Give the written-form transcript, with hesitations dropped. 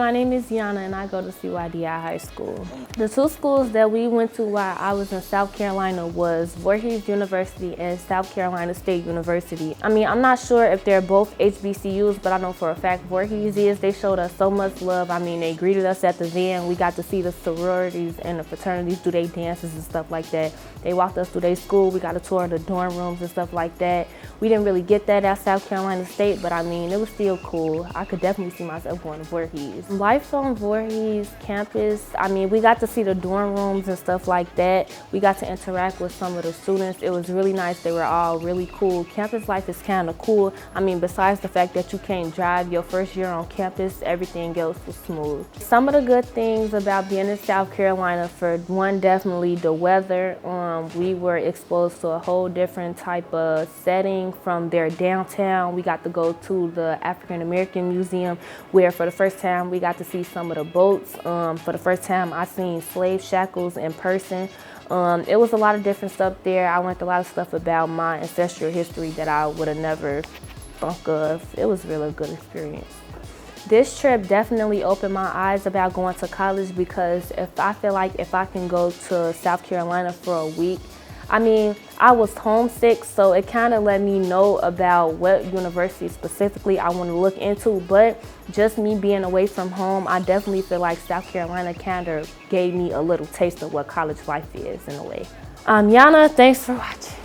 my name is Yana and I go to CYDI High School. The two schools that we went to while I was in South Carolina was Voorhees University and South Carolina State University. I mean, I'm not sure if they're both HBCUs, but I know for a fact Voorhees is. They showed us so much love. I mean, they greeted us at the van. We got to see the sororities and the fraternities do their dances and stuff like that. They walked us through their school. We got a tour of the dorm rooms and stuff like that. We didn't really get that at South Carolina State, but I mean, it was still cool. I could definitely see myself going to Voorhees. Life on Voorhees campus, I mean, we got to see the dorm rooms and stuff like that. We got to interact with some of the students. It was really nice. They were all really cool. Campus life is kind of cool. I mean, besides the fact that you can't drive your first year on campus, everything else was smooth. Some of the good things about being in South Carolina, for one, definitely the weather. We were exposed to a whole different type of setting from their downtown. We got to go to the African American Museum, where for the first time we got to see some of the boats. For the first time I seen slave shackles in person. It was a lot of different stuff there. I learned a lot of stuff about my ancestral history that I would have never thunk of. It was really a good experience. This trip definitely opened my eyes about going to college, because I feel like if I can go to South Carolina for a week, I mean, I was homesick, so it kind of let me know about what university specifically I want to look into. But just me being away from home, I definitely feel like South Carolina kind of gave me a little taste of what college life is in a way. Yana, thanks for watching.